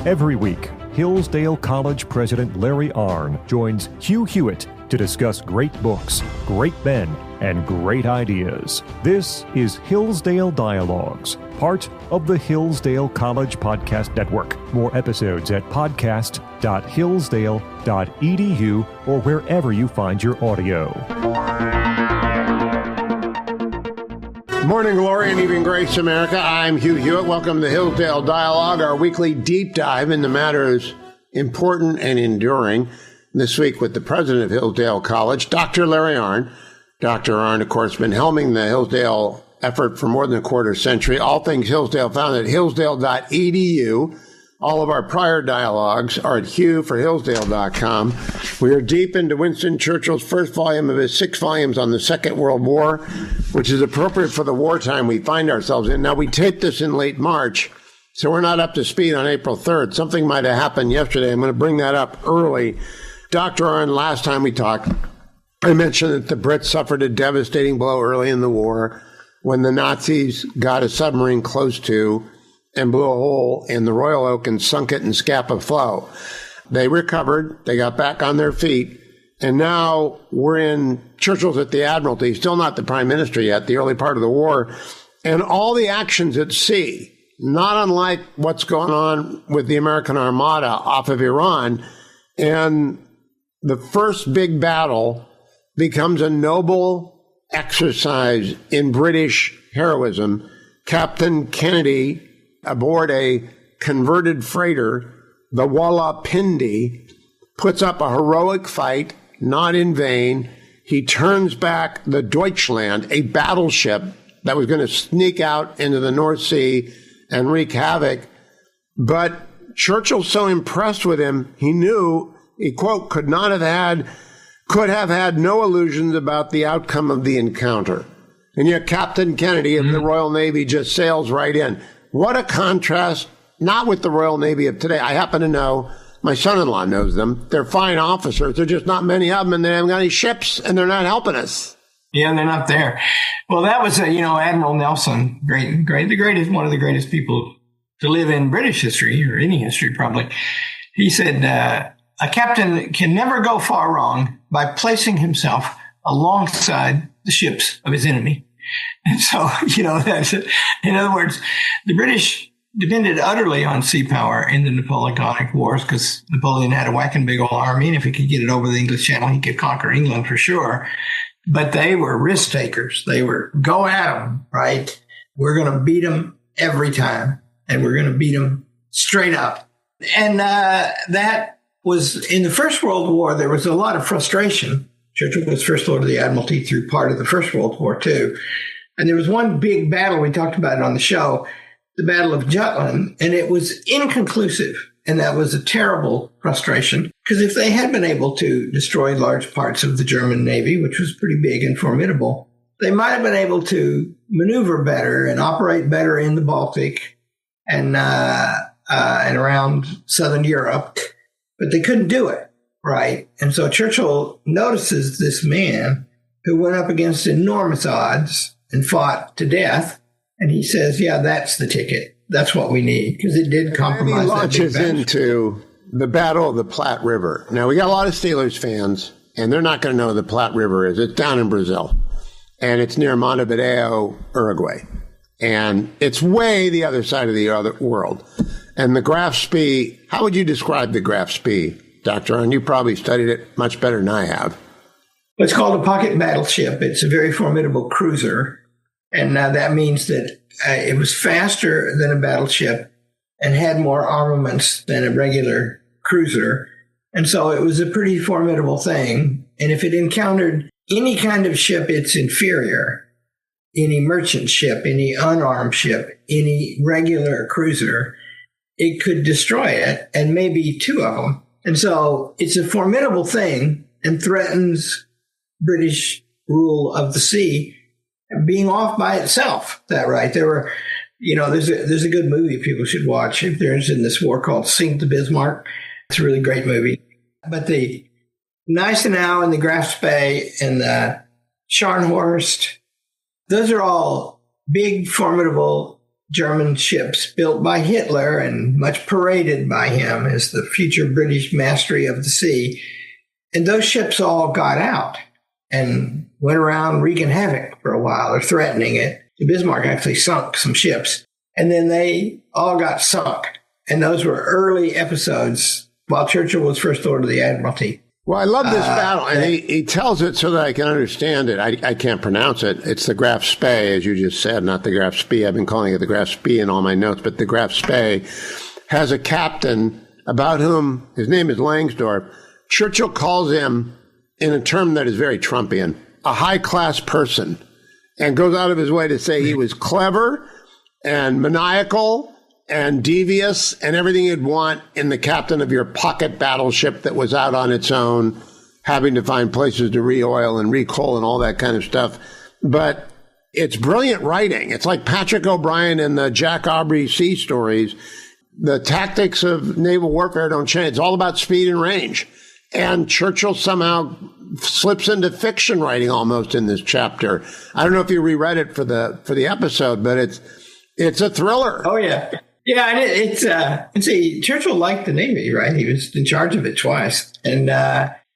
Every week, Hillsdale College President Larry Arnn joins Hugh Hewitt to discuss great books, great men, and great ideas. This is Hillsdale Dialogues, part of the Hillsdale College Podcast Network. More episodes at podcast.hillsdale.edu or wherever you find your audio. Morning glory and even grace, America. I'm Hugh Hewitt. Welcome to Hillsdale Dialogue, our weekly deep dive into matters important and enduring. This week with the president of Hillsdale College, Dr. Larry Arnn. Dr. Arnn, of course, been helming the Hillsdale effort for more than a quarter century. All things Hillsdale found at hillsdale.edu. All of our prior dialogues are at hughforhillsdale.com. We are deep into Winston Churchill's first volume of his 6 volumes on the Second World War, which is appropriate for the wartime we find ourselves in. Now, we taped this in late March, so we're not up to speed on April 3rd. Something might have happened yesterday. I'm going to bring that up early. Dr. Arnn, last time we talked, I mentioned that the Brits suffered a devastating blow early in the war when the Nazis got a submarine close to and blew a hole in the Royal Oak and sunk it in Scapa Flow. They recovered, they got back on their feet, and now we're in Churchill's at the Admiralty, still not the Prime Minister yet, the early part of the war, and all the actions at sea, not unlike what's going on with the American Armada off of Iran, and the first big battle becomes a noble exercise in British heroism. Captain Kennedy, aboard a converted freighter, the Rawalpindi, puts up a heroic fight, not in vain. He turns back the Deutschland, a battleship that was going to sneak out into the North Sea and wreak havoc. But Churchill's so impressed with him, he knew, he, quote, could have had no illusions about the outcome of the encounter. And yet Captain Kennedy of the Royal Navy just sails right in. What a contrast, not with the Royal Navy of today. I happen to know, my son-in-law knows them. They're fine officers. There's just not many of them, and they haven't got any ships, and they're not helping us. Yeah, they're not there. Well, that was, Admiral Nelson, great, the greatest, one of the greatest people to live in British history, or any history probably. He said, a captain can never go far wrong by placing himself alongside the ships of his enemy. And so, that's it. In other words, the British depended utterly on sea power in the Napoleonic Wars because Napoleon had a whacking big old army, and if he could get it over the English Channel, he could conquer England for sure. But they were risk takers. They were, go at them, right? We're going to beat them every time, and we're going to beat them straight up. And that was, in the First World War, there was a lot of frustration. Churchill was First Lord of the Admiralty through part of the First World War, too. And there was one big battle, we talked about it on the show, the Battle of Jutland, and it was inconclusive. And that was a terrible frustration, because if they had been able to destroy large parts of the German Navy, which was pretty big and formidable, they might have been able to maneuver better and operate better in the Baltic and around Southern Europe, but they couldn't do it, right? And so Churchill notices this man who went up against enormous odds and fought to death. And he says, yeah, that's the ticket. That's what we need, because it did compromise. And he launches into the Battle of the Platte River. Now, we got a lot of Steelers fans, and they're not going to know who the Platte River is. It's down in Brazil, and it's near Montevideo, Uruguay. And it's way the other side of the other world. And the Graf Spee, how would you describe the Graf Spee, Dr. Arnn? You probably studied it much better than I have. It's called a pocket battleship. It's a very formidable cruiser. And that means that it was faster than a battleship and had more armaments than a regular cruiser. And so it was a pretty formidable thing. And if it encountered any kind of ship, it's inferior. Any merchant ship, any unarmed ship, any regular cruiser, it could destroy it, and maybe 2 of them. And so it's a formidable thing and threatens British rule of the sea being off by itself. That right? There were, there's a good movie people should watch if they're interested in this war called Sink the Bismarck. It's a really great movie. But the Gneisenau and the Graf Spee and the Scharnhorst, those are all big, formidable German ships built by Hitler and much paraded by him as the future British mastery of the sea. And those ships all got out and went around wreaking havoc for a while, or threatening it. The Bismarck actually sunk some ships, and then they all got sunk. And those were early episodes while Churchill was First Lord of the Admiralty. Well, I love this battle, and he tells it so that I can understand it. I can't pronounce it. It's the Graf Spee, as you just said, not the Graf Spee. I've been calling it the Graf Spee in all my notes, but the Graf Spee has a captain about whom, his name is Langsdorff. Churchill calls him, in a term that is very Trumpian, a high-class person, and goes out of his way to say he was clever and maniacal and devious and everything you'd want in the captain of your pocket battleship that was out on its own, having to find places to re-oil and recoal and all that kind of stuff. But it's brilliant writing. It's like Patrick O'Brien in the Jack Aubrey sea stories. The tactics of naval warfare don't change. It's all about speed and range. And Churchill somehow slips into fiction writing almost in this chapter. I don't know if you reread it for the episode, but it's a thriller. Oh, yeah. Yeah, and it's Churchill liked the Navy, right? He was in charge of it twice. And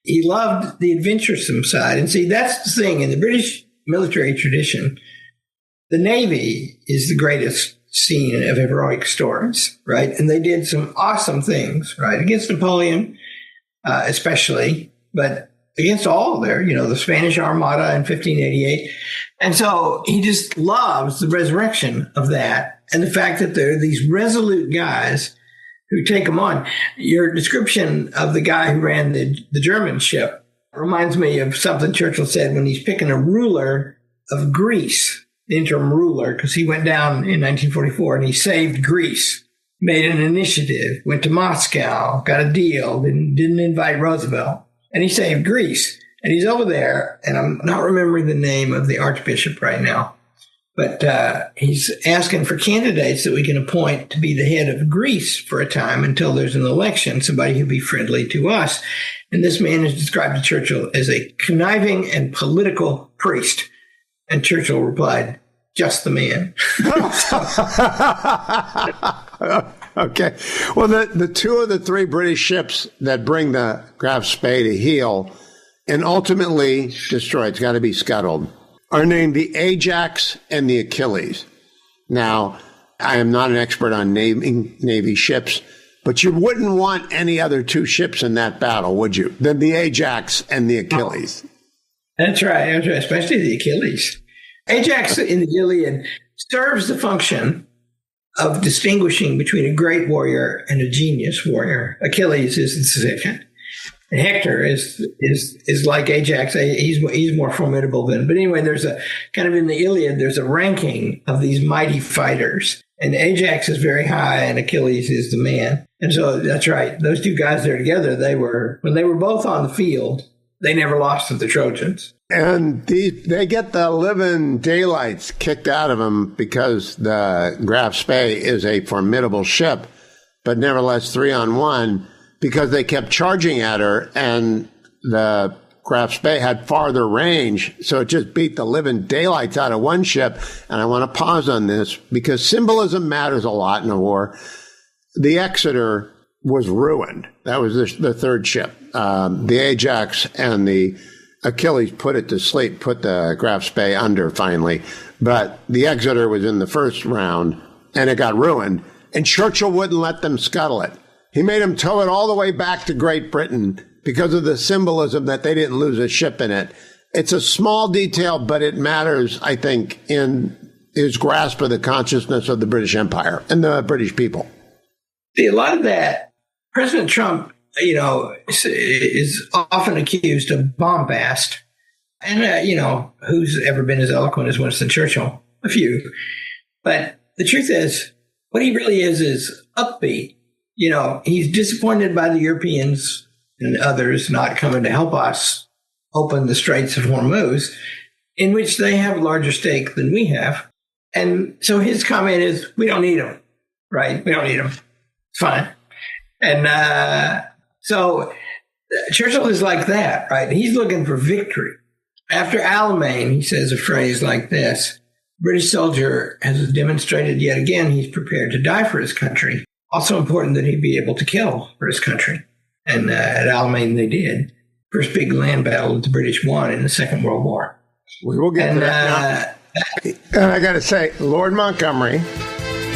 he loved the adventuresome side. And see, that's the thing. In the British military tradition, the Navy is the greatest scene of heroic stories, right? And they did some awesome things, right? Against Napoleon, especially, but against all there, the Spanish Armada in 1588. And so he just loves the resurrection of that. And the fact that there are these resolute guys who take them on. Your description of the guy who ran the German ship reminds me of something Churchill said when he's picking a ruler of Greece, the interim ruler, because he went down in 1944 and he saved Greece, made an initiative, went to Moscow, got a deal, didn't invite Roosevelt, and he saved Greece. And he's over there, and I'm not remembering the name of the Archbishop right now. But he's asking for candidates that we can appoint to be the head of Greece for a time until there's an election, somebody who'd be friendly to us. And this man is described to Churchill as a conniving and political priest. And Churchill replied, just the man. Okay. Well, the two of the three British ships that bring the Graf Spee to heel and ultimately destroy, it's got to be scuttled, are named the Ajax and the Achilles. Now, I am not an expert on naming Navy ships, but you wouldn't want any other two ships in that battle, would you? Than the Ajax and the Achilles. That's right, especially the Achilles. Ajax in the Iliad serves the function of distinguishing between a great warrior and a genius warrior. Achilles is the second. Hector is like Ajax. He's more formidable than. But anyway, there's a kind of in the Iliad, there's a ranking of these mighty fighters. And Ajax is very high and Achilles is the man. And so that's right. Those two guys there together, when they were both on the field, they never lost to the Trojans. And they get the living daylights kicked out of them because the Graf Spee is a formidable ship, but nevertheless 3-on-1. Because they kept charging at her, and the Graf Spee had farther range, so it just beat the living daylights out of one ship. And I want to pause on this because symbolism matters a lot in a war. The Exeter was ruined. That was the third ship. The Ajax and the Achilles put it to sleep, put the Graf Spee under finally. But the Exeter was in the first round, and it got ruined. And Churchill wouldn't let them scuttle it. He made them tow it all the way back to Great Britain because of the symbolism that they didn't lose a ship in it. It's a small detail, but it matters, I think, in his grasp of the consciousness of the British Empire and the British people. See, a lot of that, President Trump, is often accused of bombast. And, who's ever been as eloquent as Winston Churchill? A few. But the truth is, what he really is upbeat. He's disappointed by the Europeans and others not coming to help us open the Straits of Hormuz, in which they have a larger stake than we have. And so his comment is, we don't need them, right? We don't need them. It's fine. And so Churchill is like that, right? He's looking for victory. After Alamein, he says a phrase like this, British soldier has demonstrated yet again he's prepared to die for his country. Also important that he be able to kill for his country. And at Alamein they did. First big land battle that the British won in the Second World War. We will get to that now. And I got to say, Lord Montgomery,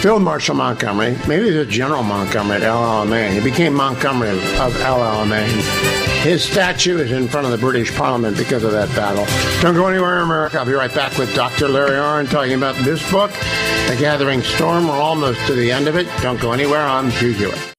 Field Marshal Montgomery, maybe it was General Montgomery at El Alamein. He became Montgomery of El Alamein. His statue is in front of the British Parliament because of that battle. Don't go anywhere in America. I'll be right back with Dr. Larry Arnn talking about this book, The Gathering Storm. We're almost to the end of it. Don't go anywhere. I'm Hugh Hewitt.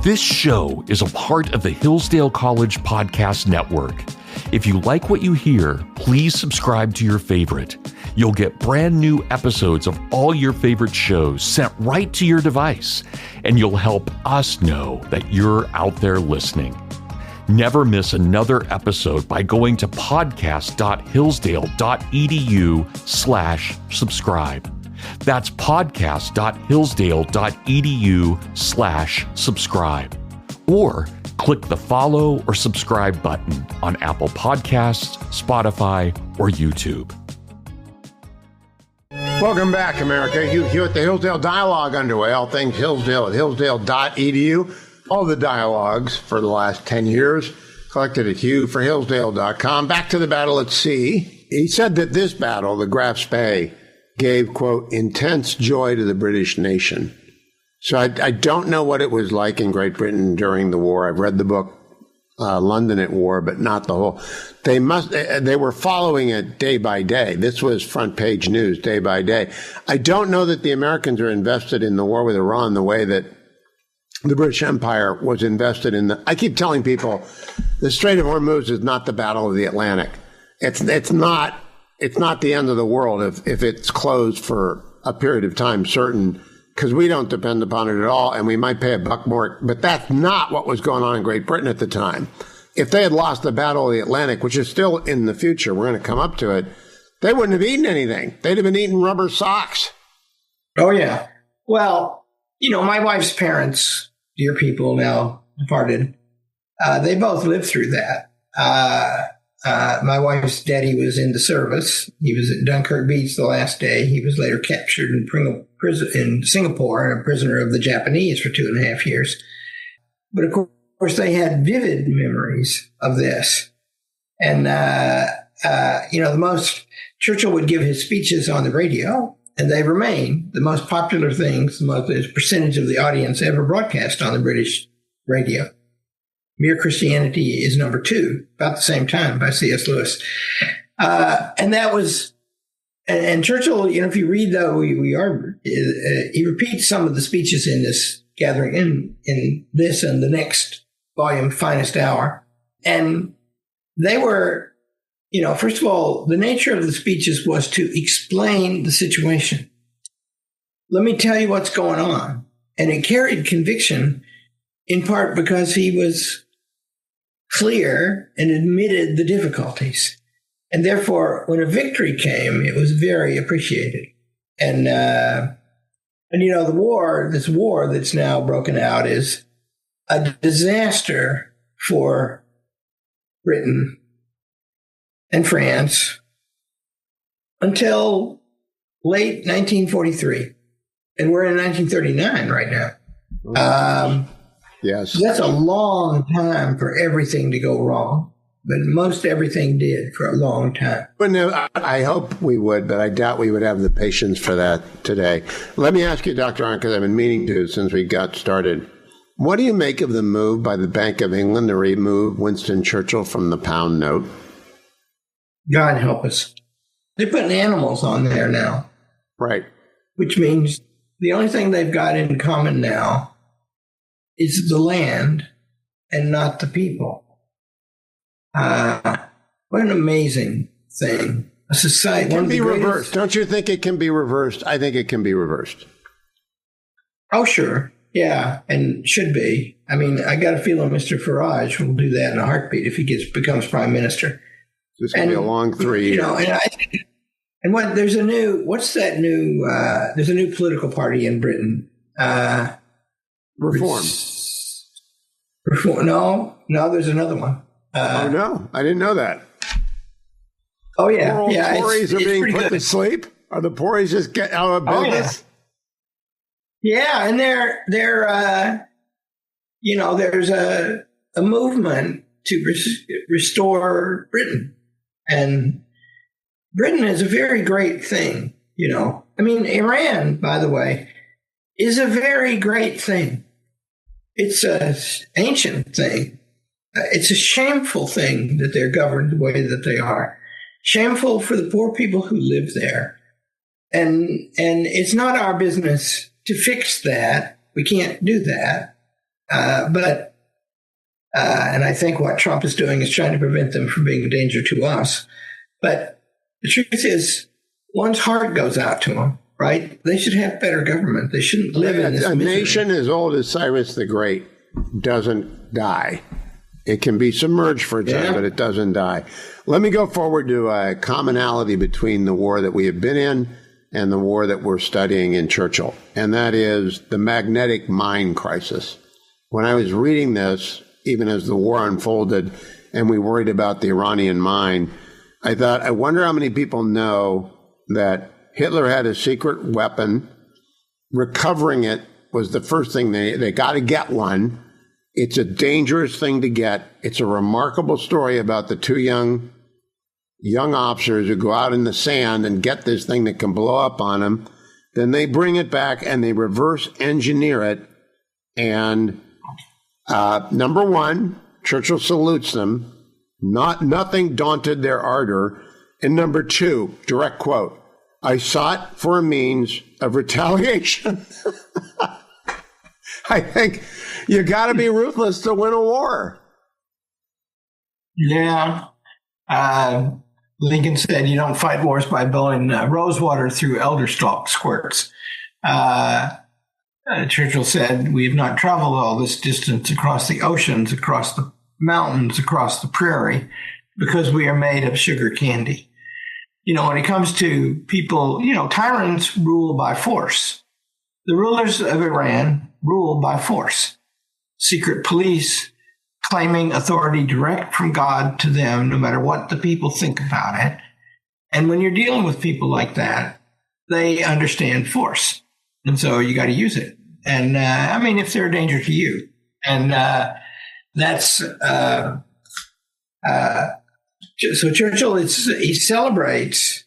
This show is a part of the Hillsdale College Podcast Network. If you like what you hear, please subscribe to your favorite. You'll get brand new episodes of all your favorite shows sent right to your device, and you'll help us know that you're out there listening. Never miss another episode by going to podcast.hillsdale.edu/subscribe. That's podcast.hillsdale.edu/subscribe. Or click the follow or subscribe button on Apple Podcasts, Spotify, or YouTube. Welcome back, America. Hugh Hewitt, the Hillsdale Dialogue underway. All things Hillsdale at hillsdale.edu. All the dialogues for the last 10 years collected at hughforhillsdale.com. Back to the battle at sea. He said that this battle, the Graf's Bay, gave, quote, intense joy to the British nation. So I don't know what it was like in Great Britain during the war. I've read the book London at War, but not the whole. They were following it day by day. This was front page news day by day. I don't know that the Americans are invested in the war with Iran the way that the British Empire was invested in I keep telling people the Strait of Hormuz is not the Battle of the Atlantic. It's not the end of the world if it's closed for a period of time certain, because we don't depend upon it at all, and we might pay a buck more. But that's not what was going on in Great Britain at the time. If they had lost the Battle of the Atlantic, which is still in the future, we're going to come up to it, they wouldn't have eaten anything. They'd have been eating rubber socks. Oh, yeah. Well, my wife's parents, dear people now departed, they both lived through that. My wife's daddy was in the service. He was at Dunkirk Beach the last day. He was later captured in Singapore and a prisoner of the Japanese for 2.5 years. But of course, they had vivid memories of this. And, Churchill would give his speeches on the radio, and they remain the most popular things, the percentage of the audience ever broadcast on the British radio. Mere Christianity is number 2, about the same time, by C.S. Lewis. And that was, and Churchill, if you read though, he repeats some of the speeches in this gathering, in this and the next volume, Finest Hour. And they were, first of all, the nature of the speeches was to explain the situation. Let me tell you what's going on. And it carried conviction, in part because he was clear and admitted the difficulties. And therefore, when a victory came, it was very appreciated. And this war that's now broken out is a disaster for Britain and France until late 1943. And we're in 1939 right now. Yes. So that's a long time for everything to go wrong. But most everything did for a long time. But no, I hope we would, but I doubt we would have the patience for that today. Let me ask you, Dr. Arnn, because I've been meaning to since we got started. What do you make of the move by the Bank of England to remove Winston Churchill from the pound note? God help us. They're putting animals on there now. Right. Which means the only thing they've got in common now is the land and not the people. What an amazing thing. A society. It can be reversed. Don't you think it can be reversed? I think it can be reversed. Oh, sure. Yeah, and should be. I mean, I got a feeling Mr. Farage will do that in a heartbeat if he becomes prime minister. This will be a long 3 years. There's a new political party in Britain. Reform. Reform. No, there's another one. Oh, no. I didn't know that. Oh, yeah. Moral Yeah, Tories are it's being pretty put good. to sleep? Are the Tories just get out of business? Yeah, and they're there's a movement to restore Britain. And Britain is a very great thing, I mean, Iran, by the way, is a very great thing. It's an ancient thing. It's a shameful thing that they're governed the way that they are. Shameful for the poor people who live there. And it's not our business to fix that. We can't do that. And I think what Trump is doing is trying to prevent them from being a danger to us. But the truth is, one's heart goes out to them, right? They should have better government. They shouldn't live in this A misery. nation as old as Cyrus the Great doesn't die. It can be submerged for a time, but it doesn't die. Let me go forward to a commonality between the war that we have been in and the war that we're studying in Churchill, and that is the magnetic mind crisis. When I was reading this, even as the war unfolded and we worried about the Iranian mind, I thought, I wonder how many people know that Hitler had a secret weapon. Recovering it was the first thing. They got to get one. It's a dangerous thing to get. It's a remarkable story about the two young officers who go out in the sand and get this thing that can blow up on them. Then they bring it back and they reverse engineer it. And number one, Churchill salutes them. Nothing daunted their ardor. And number two, direct quote, "I sought for a means of retaliation." I think you got to be ruthless to win a war. Yeah. Lincoln said, you don't fight wars by blowing rose water through elder stalk squirts. Churchill said, we have not traveled all this distance across the oceans, across the mountains, across the prairie, because we are made of sugar candy. When it comes to people, tyrants rule by force. The rulers of Iran rule by force. Secret police claiming authority direct from God to them, no matter what the people think about it. And when you're dealing with people like that, they understand force. And so you got to use it. And if they're a danger to you. And so Churchill, he celebrates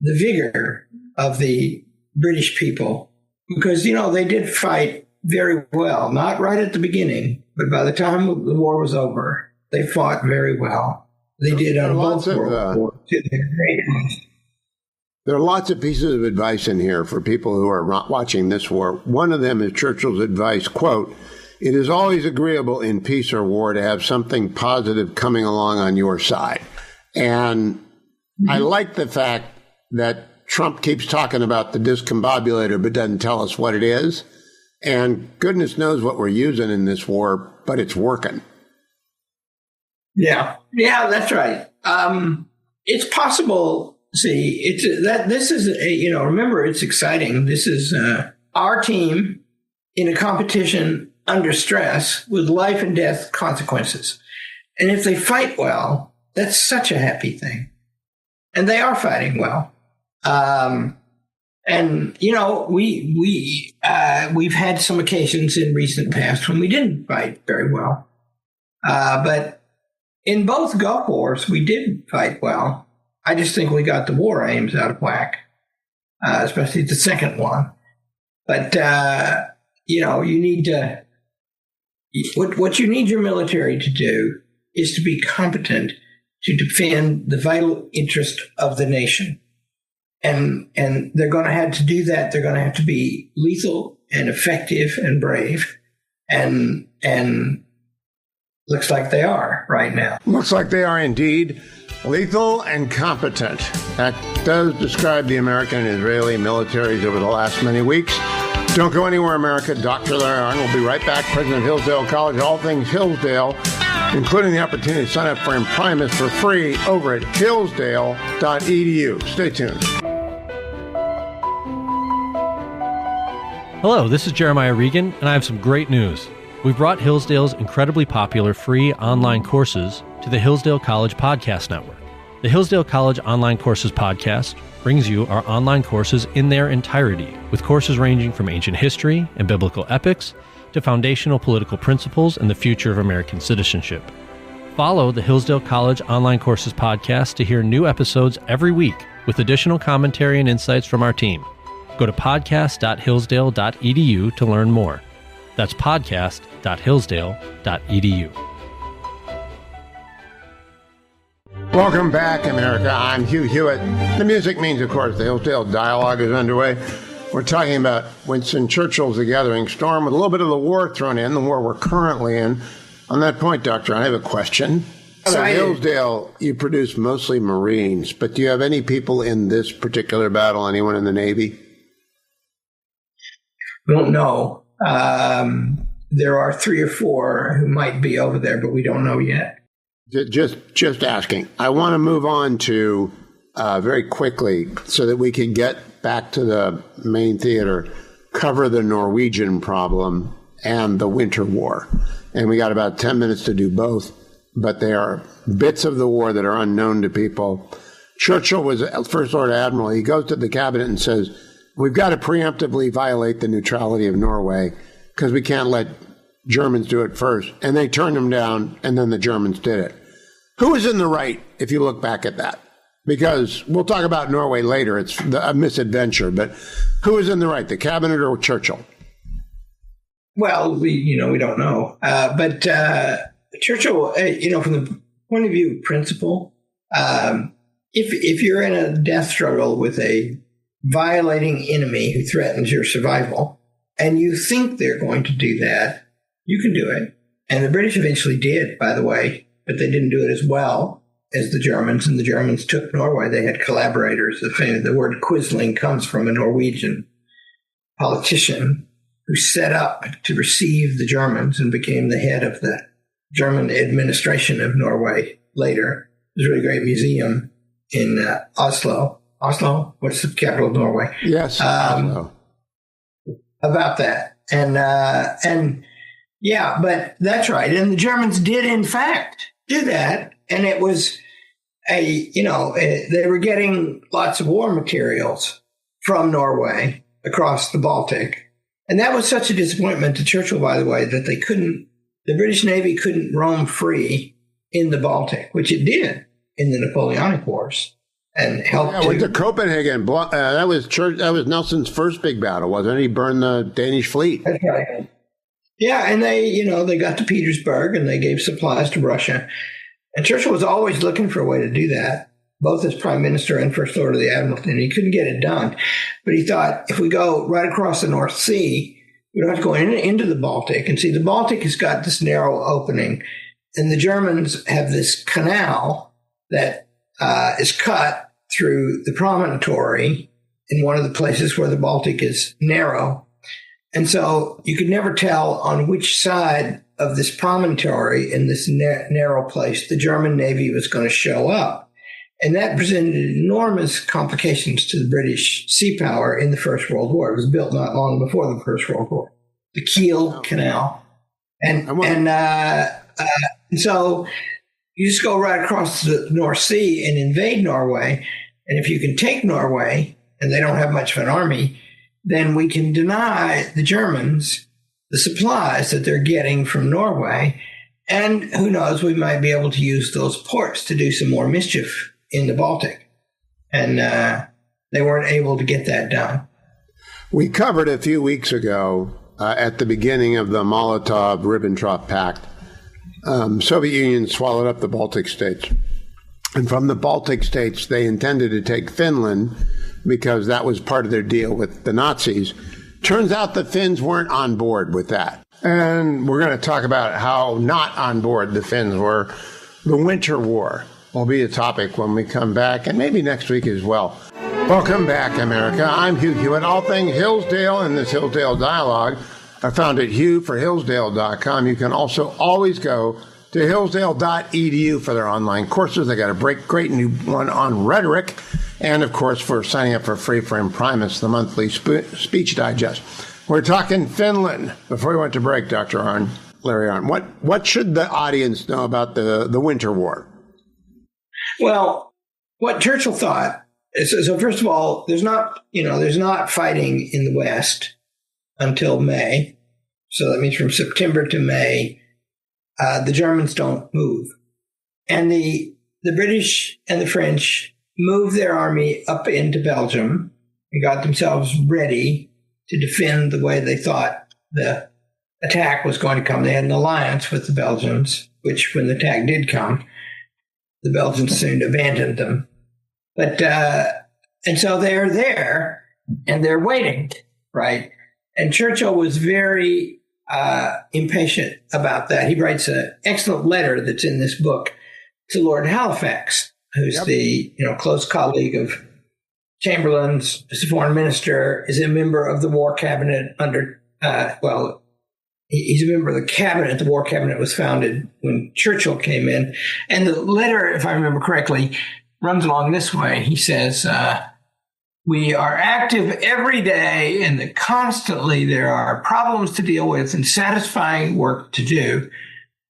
the vigor of the British people because, they did fight very well, not right at the beginning, but by the time the war was over, they fought very well. They did on both World War II. There are lots of pieces of advice in here for people who are watching this war. One of them is Churchill's advice, quote, "It is always agreeable in peace or war to have something positive coming along on your side." And I like the fact that Trump keeps talking about the discombobulator but doesn't tell us what it is. And goodness knows what we're using in this war, but it's working. Yeah, that's right. It's possible. See, remember, it's exciting. This is our team in a competition under stress with life and death consequences. And if they fight well, that's such a happy thing. And they are fighting well. We've had some occasions in recent past when we didn't fight very well. But in both Gulf Wars, we did fight well. I just think we got the war aims out of whack, especially the second one. But, you need to, what you need your military to do is to be competent to defend the vital interest of the nation. And they're going to have to do that. They're going to have to be lethal and effective and brave. And looks like they are right now. Looks like they are indeed lethal and competent. That does describe the American and Israeli militaries over the last many weeks. Don't go anywhere, America. Dr. Larry Arnn will be right back, president of Hillsdale College. All things Hillsdale, including the opportunity to sign up for Imprimis for free over at hillsdale.edu. Stay tuned. Hello, this is Jeremiah Regan, and I have some great news. We've brought Hillsdale's incredibly popular free online courses to the Hillsdale College Podcast Network. The Hillsdale College Online Courses podcast brings you our online courses in their entirety, with courses ranging from ancient history and biblical epics to foundational political principles and the future of American citizenship. Follow the Hillsdale College Online Courses podcast to hear new episodes every week with additional commentary and insights from our team. Go to podcast.hillsdale.edu to learn more. That's podcast.hillsdale.edu. Welcome back, America. I'm Hugh Hewitt. The music means, of course, the Hillsdale Dialogue is underway. We're talking about Winston Churchill's The Gathering Storm with a little bit of the war thrown in, the war we're currently in. On that point, Doctor, I have a question. At Hillsdale, you produce mostly Marines, but do you have any people in this particular battle, anyone in the Navy? We don't know. There are 3 or 4 who might be over there, but we don't know yet. Just asking. I want to move on to very quickly so that we can get back to the main theater, cover the Norwegian problem and the Winter War. And we got about 10 minutes to do both, but they are bits of the war that are unknown to people. Churchill was First Lord Admiral. He goes to the cabinet and says, we've got to preemptively violate the neutrality of Norway because we can't let Germans do it first. And they turned him down, and then the Germans did it. Who was in the right, if you look back at that? Because we'll talk about Norway later. It's a misadventure. But who was in the right, the cabinet or Churchill? Well, we don't know. But Churchill, from the point of view of principle, if you're in a death struggle with a violating enemy who threatens your survival, and you think they're going to do that, you can do it. And the British eventually did, by the way, but they didn't do it as well as the Germans, and the Germans took Norway. They had collaborators. The word Quisling comes from a Norwegian politician who set up to receive the Germans and became the head of the German administration of Norway later. There's a really great museum in Oslo. Oslo? What's the capital of Norway? Yes, Oslo. About that. And yeah, but that's right. And the Germans did, in fact, do that. And it was they were getting lots of war materials from Norway across the Baltic. And that was such a disappointment to Churchill, by the way, that the British Navy couldn't roam free in the Baltic, which it did in the Napoleonic Wars. And helped with the Copenhagen. That was Nelson's first big battle, wasn't it? He burned the Danish fleet. That's right. Yeah, and they got to Petersburg and they gave supplies to Russia. And Churchill was always looking for a way to do that, both as Prime Minister and First Lord of the Admiralty. And he couldn't get it done. But he thought, if we go right across the North Sea, we don't have to go into the Baltic. And see, the Baltic has got this narrow opening. And the Germans have this canal that is cut through the promontory in one of the places where the Baltic is narrow. And so you could never tell on which side of this promontory in this narrow place the German Navy was going to show up. And that presented enormous complications to the British sea power in the First World War. It was built not long before the First World War, the Kiel Canal. And so you just go right across the North Sea and invade Norway. And if you can take Norway, and they don't have much of an army, then we can deny the Germans the supplies that they're getting from Norway. And who knows, we might be able to use those ports to do some more mischief in the Baltic. And they weren't able to get that done. We covered a few weeks ago at the beginning of the Molotov-Ribbentrop Pact. Soviet Union swallowed up the Baltic states. And from the Baltic states, they intended to take Finland because that was part of their deal with the Nazis. Turns out the Finns weren't on board with that. And we're going to talk about how not on board the Finns were. The Winter War will be a topic when we come back, and maybe next week as well. Welcome back, America. I'm Hugh Hewitt. All things Hillsdale and this Hillsdale Dialogue are found at hughforhillsdale.com. You can also always go to hillsdale.edu for their online courses. They got a great new one on rhetoric. And, of course, for signing up for free for Imprimis, the monthly speech digest. We're talking Finland. Before we went to break, Dr. Arnn, Larry Arnn, what should the audience know about the Winter War? Well, what Churchill thought is, so first of all, there's not fighting in the West until May. So that means from September to May, the Germans don't move. And the British and the French moved their army up into Belgium and got themselves ready to defend the way they thought the attack was going to come. They had an alliance with the Belgians, which when the attack did come, the Belgians soon abandoned them. But, and so they're there and they're waiting, right? And Churchill was very impatient about that. He writes an excellent letter that's in this book to Lord Halifax, who's the close colleague of Chamberlain's, is the foreign minister, is a member of the war cabinet under, he's a member of the cabinet. The war cabinet was founded when Churchill came in. And the letter, if I remember correctly, runs along this way. He says, we are active every day and constantly there are problems to deal with and satisfying work to do.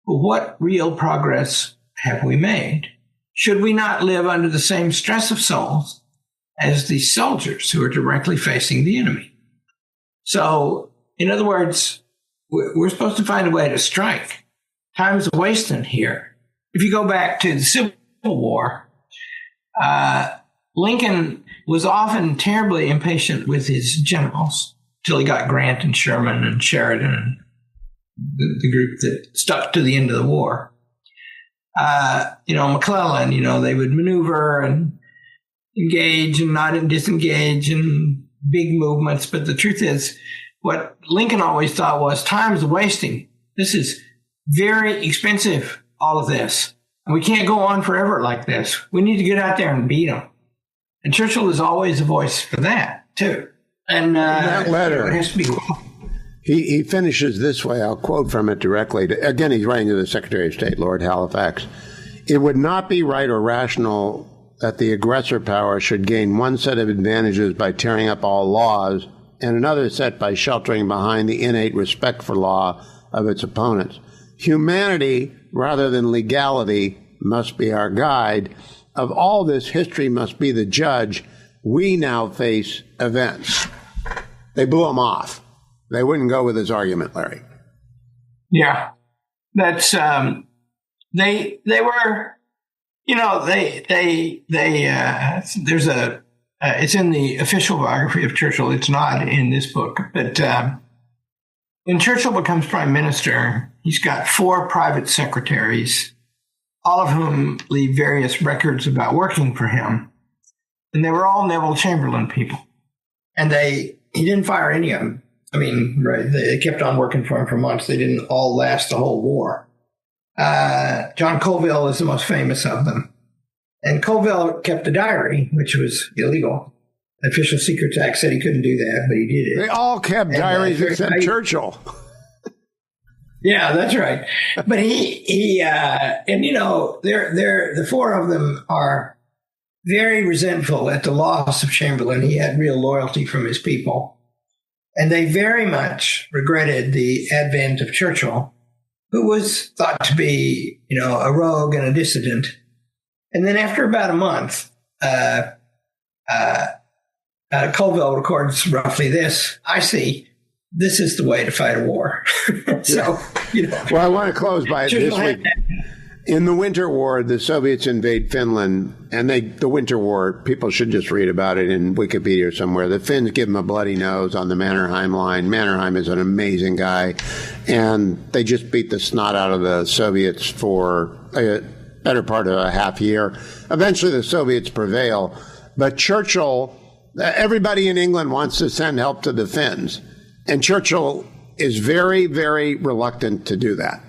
But what real progress have we made? Should we not live under the same stress of souls as the soldiers who are directly facing the enemy? So, in other words, we're supposed to find a way to strike. Time's wasting here. If you go back to the Civil War, Lincoln was often terribly impatient with his generals till he got Grant and Sherman and Sheridan and the group that stuck to the end of the war. McClellan, they would maneuver and engage and not disengage and big movements. But the truth is, what Lincoln always thought was time's wasting. This is very expensive, all of this. And we can't go on forever like this. We need to get out there and beat them. And Churchill is always a voice for that, too. And that letter, it has to be. He finishes this way. I'll quote from it directly. Again, he's writing to the Secretary of State, Lord Halifax. It would not be right or rational that the aggressor power should gain one set of advantages by tearing up all laws and another set by sheltering behind the innate respect for law of its opponents. Humanity, rather than legality, must be our guide. Of all this, history must be the judge. We now face events. They blew him off. They wouldn't go with his argument, Larry. Yeah, that's they were, there's a it's in the official biography of Churchill. It's not in this book, but when Churchill becomes prime minister, he's got 4 private secretaries, all of whom leave various records about working for him, and they were all Neville Chamberlain people, and he didn't fire any of them. I mean, right, they kept on working for him for months. They didn't all last the whole war. John Colville is the most famous of them. And Colville kept a diary, which was illegal. The Official Secrets Act said he couldn't do that, but he did it. They all kept diaries except Churchill. Yeah, that's right. But the 4 of them are very resentful at the loss of Chamberlain. He had real loyalty from his people. And they very much regretted the advent of Churchill, who was thought to be, a rogue and a dissident. And then after about a month, Colville records roughly this: I see, this is the way to fight a war. So, Well, I want to close by this week. In the Winter War, the Soviets invade Finland, and the Winter War, people should just read about it in Wikipedia or somewhere. The Finns give them a bloody nose on the Mannerheim line. Mannerheim is an amazing guy, and they just beat the snot out of the Soviets for a better part of a half year. Eventually, the Soviets prevail, but Churchill, everybody in England wants to send help to the Finns, and Churchill is very, very reluctant to do that.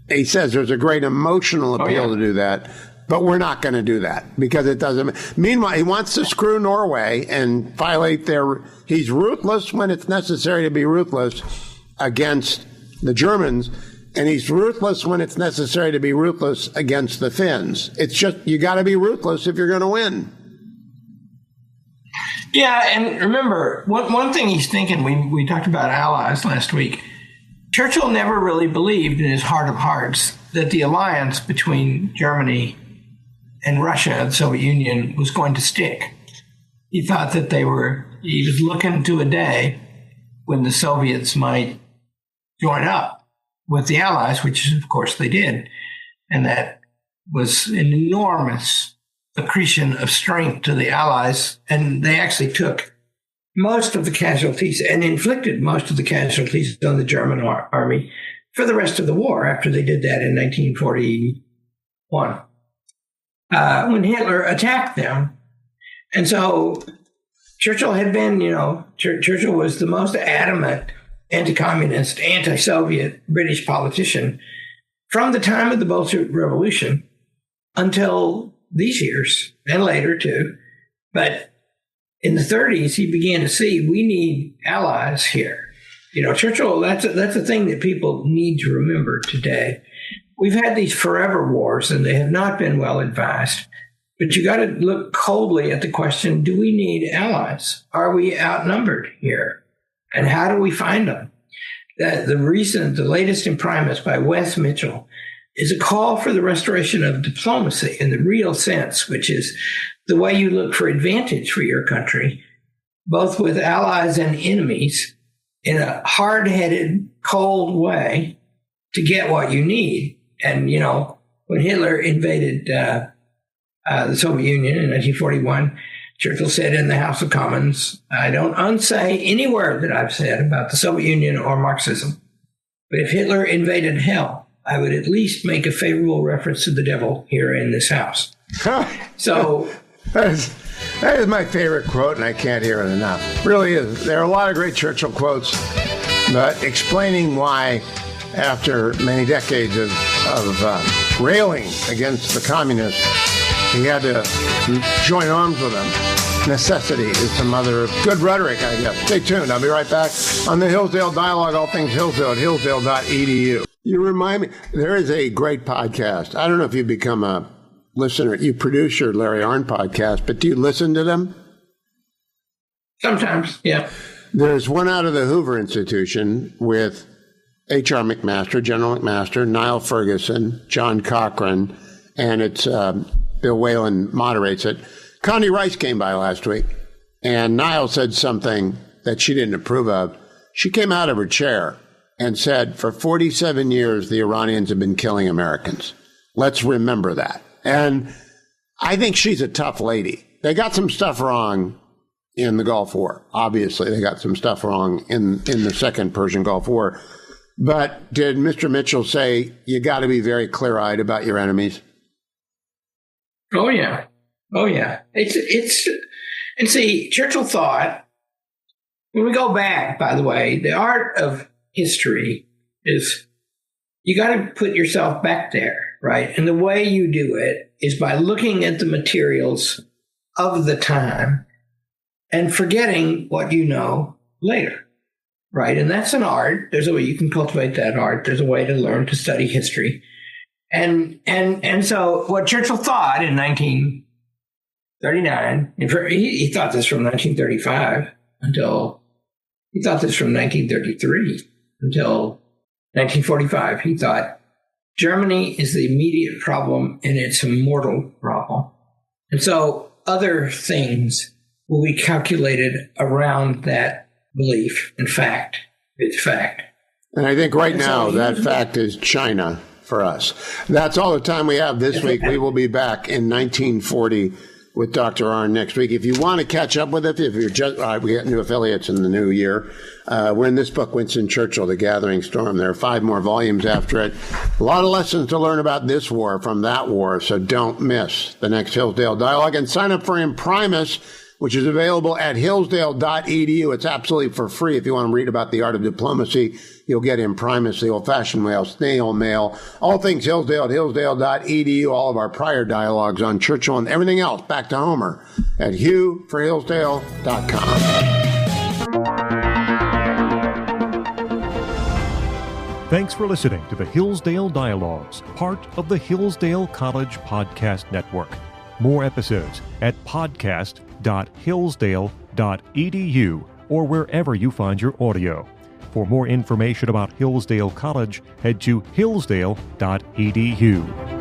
He says there's a great emotional appeal to do that, but we're not going to do that because it doesn't. Meanwhile, he wants to screw Norway and violate he's ruthless when it's necessary to be ruthless against the Germans, and he's ruthless when it's necessary to be ruthless against the Finns. It's just, you got to be ruthless if you're going to win. Yeah, and remember, one thing he's thinking, we talked about allies last week. Churchill never really believed in his heart of hearts that the alliance between Germany and Russia, the Soviet Union, was going to stick. He thought that he was looking to a day when the Soviets might join up with the Allies, which of course they did. And that was an enormous accretion of strength to the Allies. And they actually took most of the casualties and inflicted most of the casualties on the German army for the rest of the war after they did that in 1941. When Hitler attacked them. And so Churchill had been, Churchill was the most adamant anti-communist, anti-Soviet British politician from the time of the Bolshevik Revolution until these years, and later too. But in the 30s, he began to see we need allies here. Churchill, that's a thing that people need to remember today. We've had these forever wars, and they have not been well advised. But you got to look coldly at the question, do we need allies? Are we outnumbered here? And how do we find them? The latest imprimis by Wes Mitchell is a call for the restoration of diplomacy in the real sense, which is the way you look for advantage for your country, both with allies and enemies, in a hard-headed, cold way to get what you need. And, when Hitler invaded the Soviet Union in 1941, Churchill said in the House of Commons, I don't unsay any word that I've said about the Soviet Union or Marxism. But if Hitler invaded hell, I would at least make a favorable reference to the devil here in this house. So that is my favorite quote, and I can't hear it enough. Really is. There are a lot of great Churchill quotes, but explaining why, after many decades of railing against the communists, he had to join arms with them. Necessity is the mother of good rhetoric, I guess. Stay tuned. I'll be right back on the Hillsdale Dialogue, all things Hillsdale at hillsdale.edu. You remind me, there is a great podcast. I don't know if you've become a listener. You produce your Larry Arnn podcast, but do you listen to them? Sometimes, yeah. There's one out of the Hoover Institution with H.R. McMaster, General McMaster, Niall Ferguson, John Cochran, and it's Bill Whalen moderates it. Condi Rice came by last week, and Niall said something that she didn't approve of. She came out of her chair and said, for 47 years, the Iranians have been killing Americans. Let's remember that. And I think she's a tough lady. They got some stuff wrong in the Gulf War. Obviously, they got some stuff wrong in the Second Persian Gulf War. But did Mr. Mitchell say, you got to be very clear-eyed about your enemies? Oh, yeah. And see, Churchill thought, when we go back, by the way, the art of history is you got to put yourself back there, right? And the way you do it is by looking at the materials of the time and forgetting what you know later, right? And that's an art. There's a way you can cultivate that art. There's a way to learn to study history. And so what Churchill thought in 1939, he thought this from 1935 until, he thought this from 1933 until 1945. He thought Germany is the immediate problem and it's a mortal problem. And so other things will be calculated around that belief and fact. It's fact. And I think right now that fact is China. For us. That's all the time we have this week. We will be back in 1940 with Dr. Arnn next week. If you want to catch up with it, if you're just, we get new affiliates in the new year. We're in this book, Winston Churchill, The Gathering Storm. There are 5 more volumes after it. A lot of lessons to learn about this war from that war, so don't miss the next Hillsdale Dialogue. And sign up for Imprimis, which is available at hillsdale.edu. It's absolutely for free. If you want to read about the art of diplomacy, you'll get Imprimis, the old-fashioned mail, snail mail, all things Hillsdale at hillsdale.edu, all of our prior dialogues on Churchill and everything else. Back to Homer at hughforhillsdale.com. Thanks for listening to the Hillsdale Dialogues, part of the Hillsdale College Podcast Network. More episodes at podcast.hillsdale.edu or wherever you find your audio. For more information about Hillsdale College, head to hillsdale.edu.